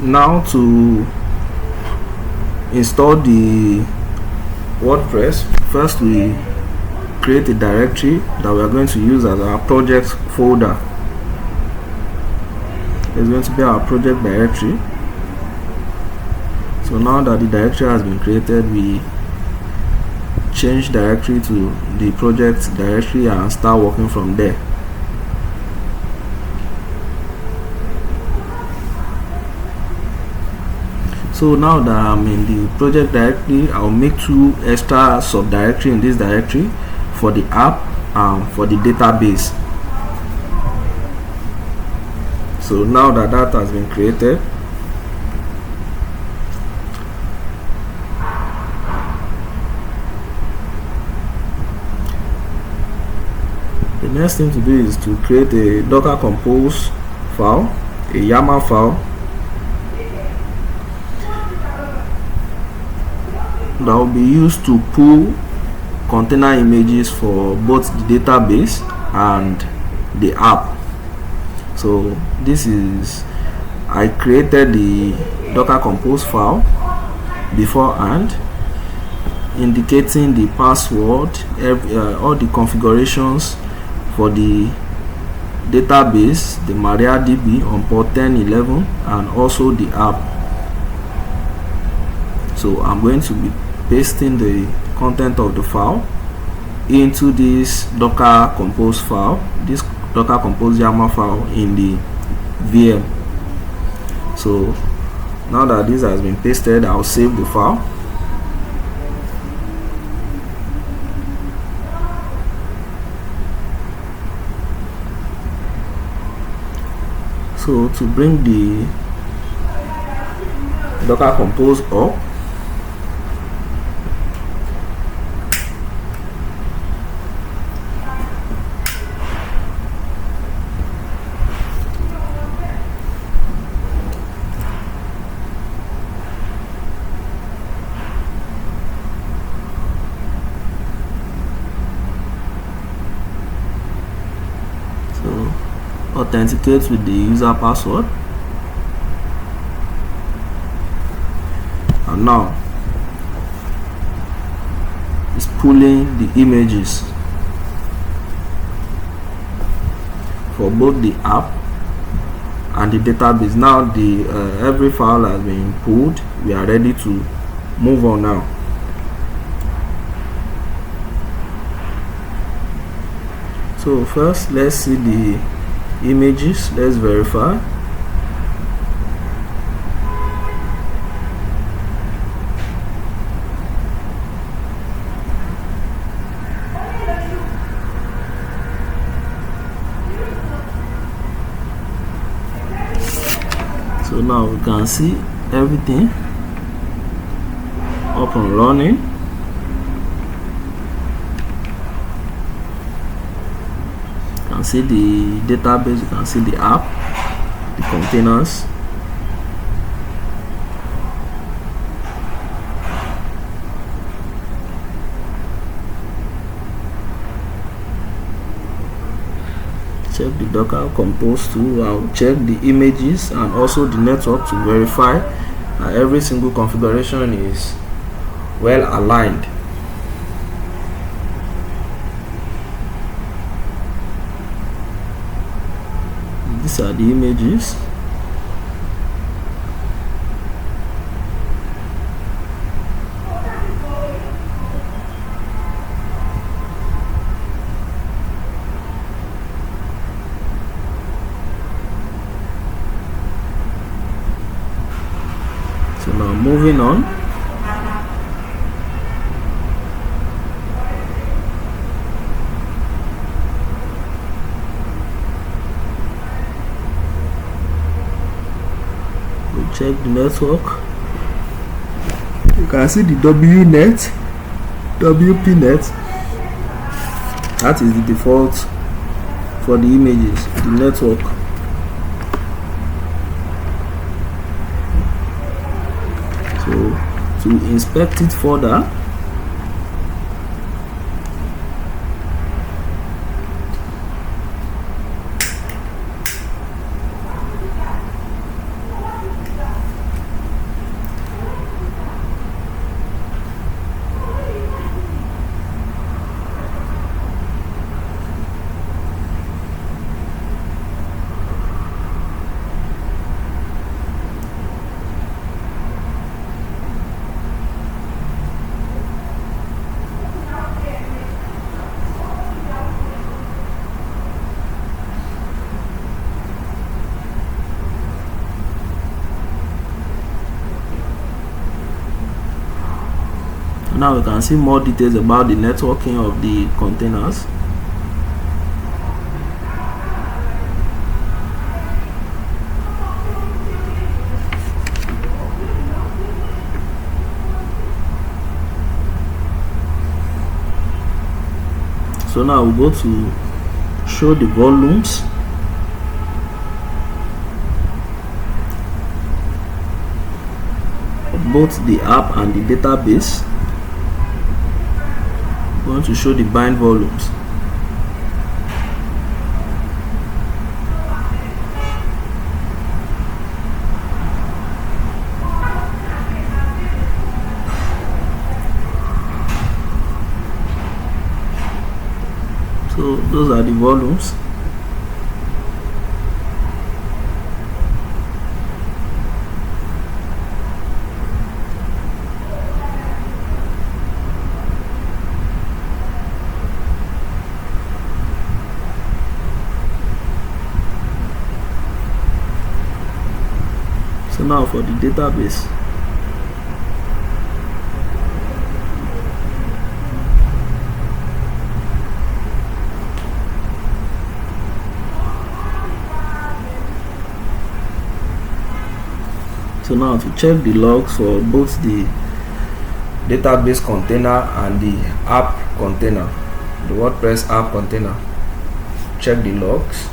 now to install the WordPress, first we create a directory that we are going to use as our project folder. It's going to be our project directory. So now that the directory has been created, we change directory to the project directory and start working from there. So now that I'm in the project directory, I'll make 2 extra subdirectory in this directory for the app and for the database. So now that has been created, the next thing to do is to create a Docker Compose file, a YAML file that will be used to pull container images for both the database and the app. So this is, I created the Docker Compose file beforehand, indicating the password, all the configurations for the database, the MariaDB on port 1011, and also the app. So I'm going to be pasting the content of the file into this Docker Compose file, this Docker Compose YAML file in the VM. So now that this has been pasted, I'll save the file. So to bring the Docker Compose up, authenticate with the user password, and now it's pulling the images for both the app and the database. Now the every file has been pulled. We are ready to move on now. So first, let's see the images. Let's verify. So now we can see everything up and running. You can see the database, you can see the app, the containers. Check the Docker Compose too. I'll check the images and also the network to verify that every single configuration is well aligned. These are the images. So now moving on. We check the network. You can see the WPNet. That is the default for the images, the network. So to inspect it further, Now we can see more details about the networking of the containers. So now we go to show the volumes. Of both the app and the database. We want to show the bind volumes. So those are the volumes. So now for the database. So now to check the logs for both the database container and the app container, the WordPress app container, check the logs.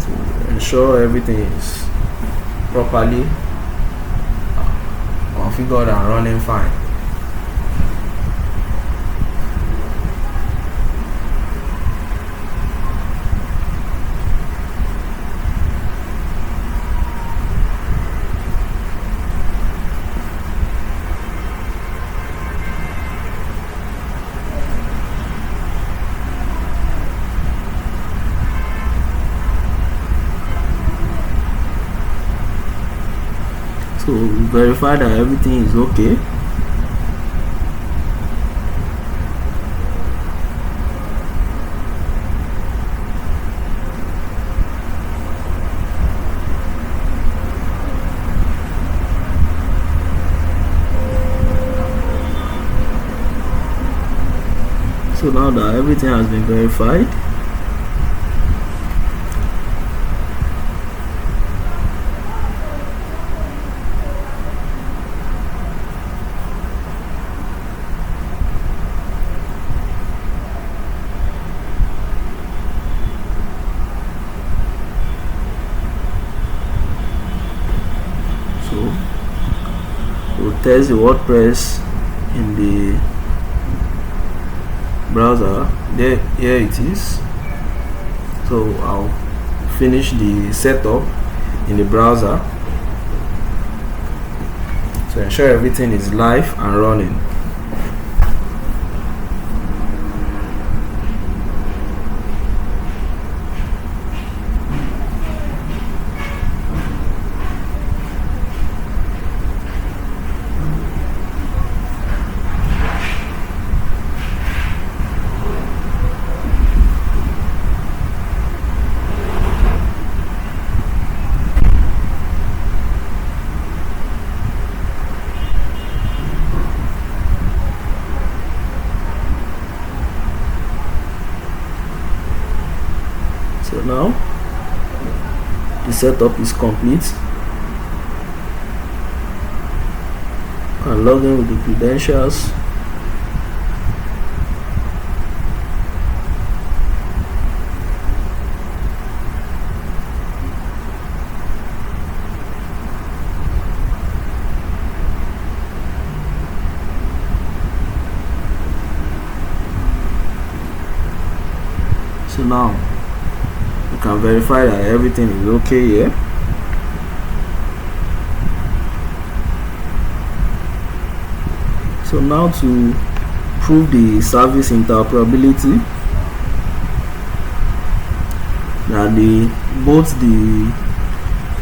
To ensure everything is properly configured and running fine. So verify that everything is okay. So now that everything has been verified, we'll test the WordPress in the browser. Here it is. So I'll finish the setup in the browser to ensure everything is live and running. So now the setup is complete. You can log in with the credentials. So now you can verify that everything is okay here. So now to prove the service interoperability, that both the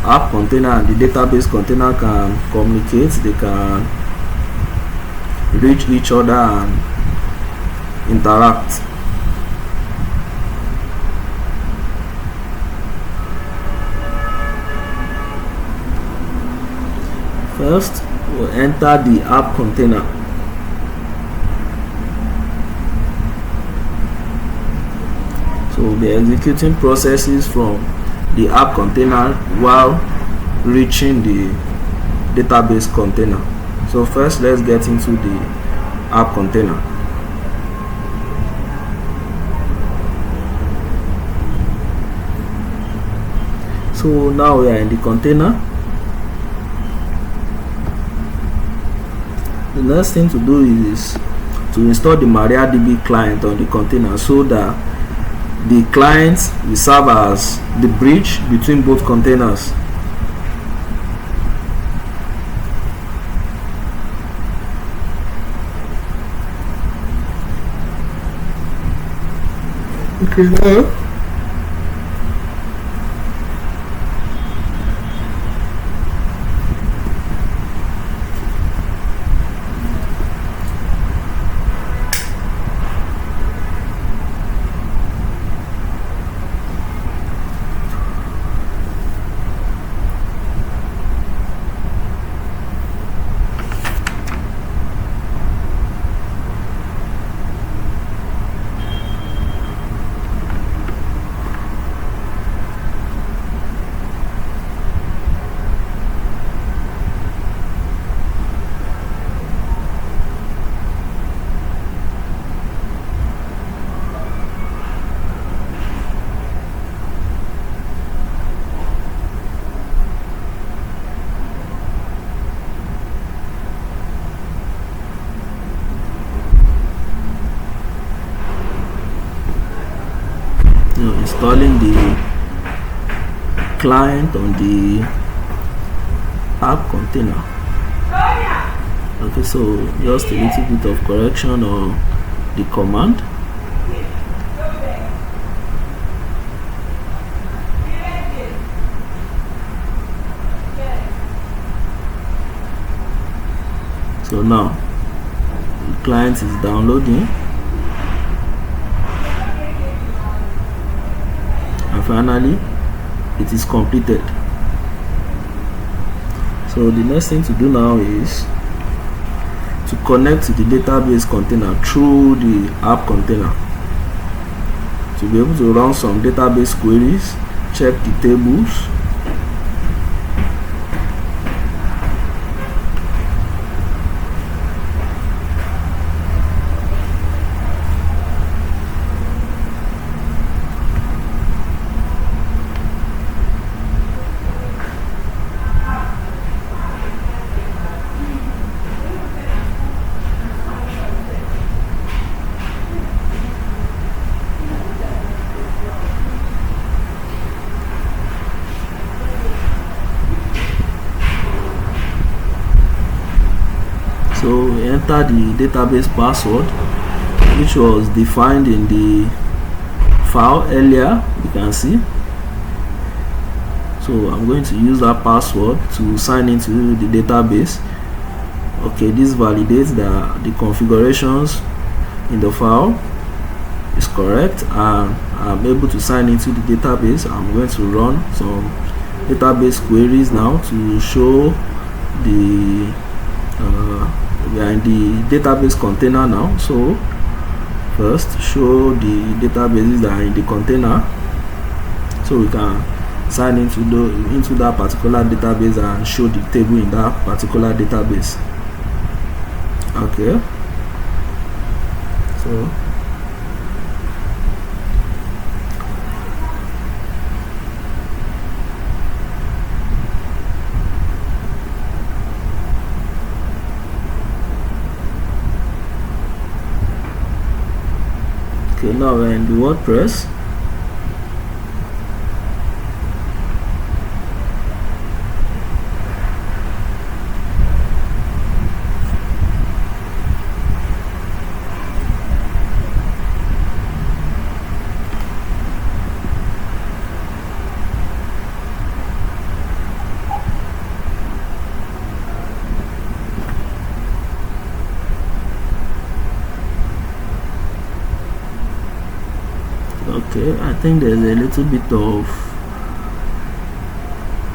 app container and the database container can communicate, they can reach each other and interact. First, we'll enter the app container. So we'll be executing processes from the app container while reaching the database container. So first, let's get into the app container. So now we are in the container. The next thing to do is to install the MariaDB client on the container, so that the client will serve as the bridge between both containers. Okay, now installing the client on the app container. Okay, so just a little bit of correction on the command. So now the client is downloading, and finally it is completed. So the next thing to do now is to connect to the database container through the app container to be able to run some database queries, check the tables, so we enter the database password, which was defined in the file earlier, you can see. So I'm going to use that password to sign into the database. Okay, this validates that the configurations in the file is correct, and I'm able to sign into the database. I'm going to run some database queries now to show the we are in the database container now. So first, show the databases that are in the container, so we can sign into that particular database and show the table in that particular database. Okay, so now we're in the WordPress. Okay, I think there's a little bit of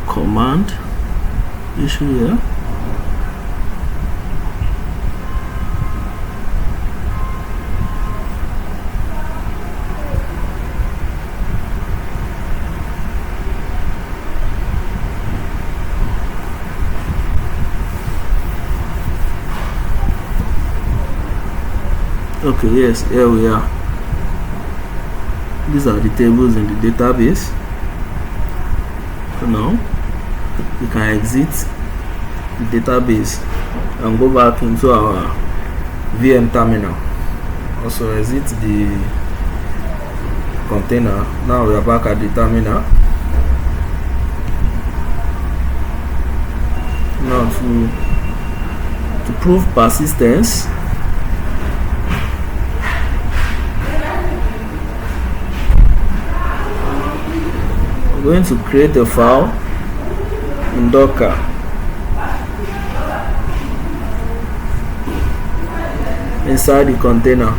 command issue here. Okay, yes, here we are. These are the tables in the database. So now we can exit the database and go back into our VM terminal. Also exit the container. Now we are back at the terminal. Now to prove persistence, I'm going to create a file in Docker. Inside the container.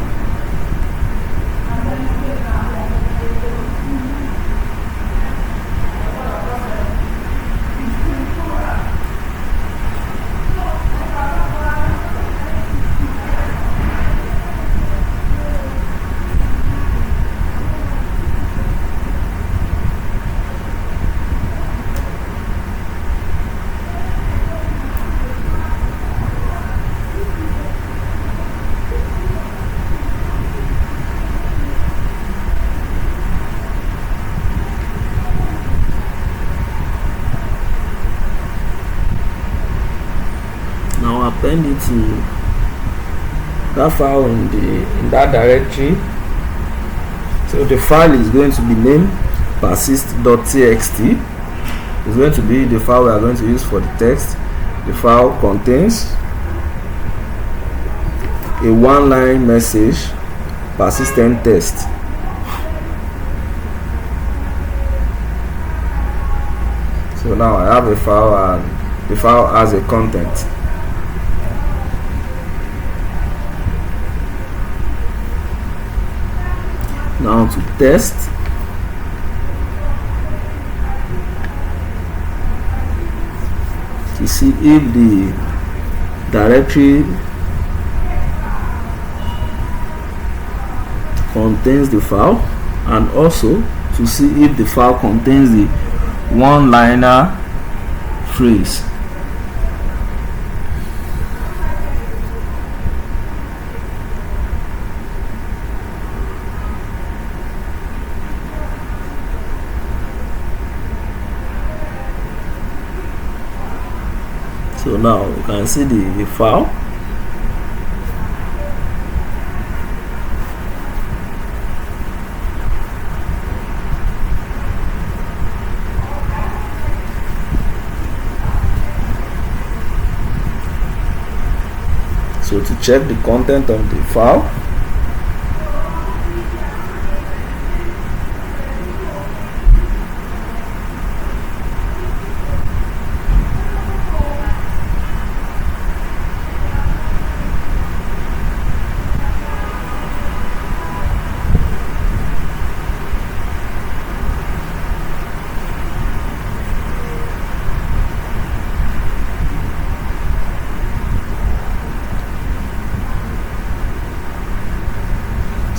Now append it to that file in that directory. So the file is going to be named persist.txt. It's going to be the file we are going to use for the text. The file contains a one-line message, persistent test. So now I have a file and the file has a content. Now to test, to see if the directory contains the file, and also to see if the file contains the one-liner phrase. So now you can see the file. So to check the content of the file,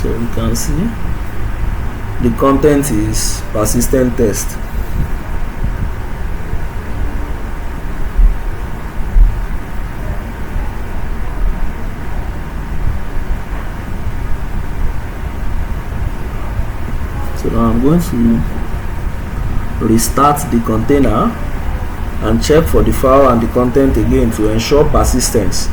so you can see the content is persistent test. So now I'm going to restart the container and check for the file and the content again to ensure persistence.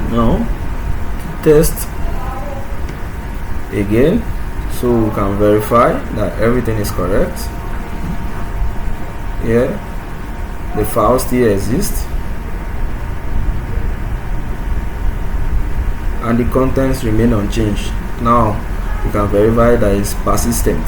Now test again so we can verify that everything is correct. Here the file still exists and the contents remain unchanged. Now you can verify that it's persistent.